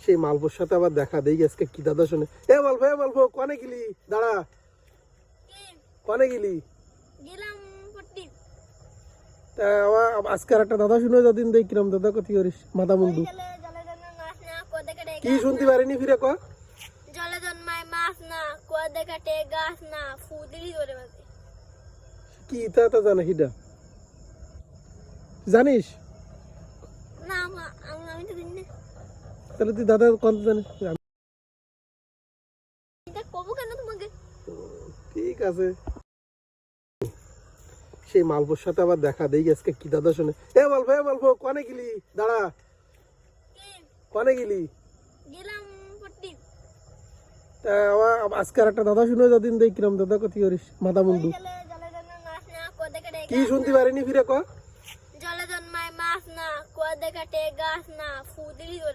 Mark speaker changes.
Speaker 1: সেই মালভোর সাথে আবার দেখা দেই আজকে কি দাদা শুনে। মালভো কনে গেলি? দাঁড়া, কনে গেলি?
Speaker 2: গেলাম পট্টি।
Speaker 1: তা আবার আজকে আর একটা দাদা শুনে যদিন দেই কিরম দাদা কতি করিস মাথা মুন্ডু
Speaker 2: জলে জন্মায় মাছ না কোদে কাটে
Speaker 1: কি শুনতে পারিনি ফিরে ক।
Speaker 2: জলে জন্মায় মাছ না কোদে কাটে গাছ না ফুদিলি ধরে মাঝে
Speaker 1: কি তা তা জানা হিডা জানিস?
Speaker 2: না আমি তো জানি না।
Speaker 1: তাহলে তুই দাদা কত জানিস?
Speaker 2: এটা কবো কেন তোমাকে?
Speaker 1: ঠিক আছে, সেই মালভোর সাথে আবার দেখা দেই আজকে কি দাদা শুনে। মালভো কনে গেলি? দাঁড়া, কনে গেলি?
Speaker 2: গেলাম পট্টি।
Speaker 1: তা আবার আজকে আর একটা দাদা শুনে যদিন দেই কিরম দাদা কতি করিস মাথা মুন্ডু
Speaker 2: জলে জন্মায় মাছ না কোদে কাটে
Speaker 1: কি শুনতে পারিনি ফিরে ক।
Speaker 2: জলে জন্মায় মাছ না কোদে কাটে গাছ না ফুদিলি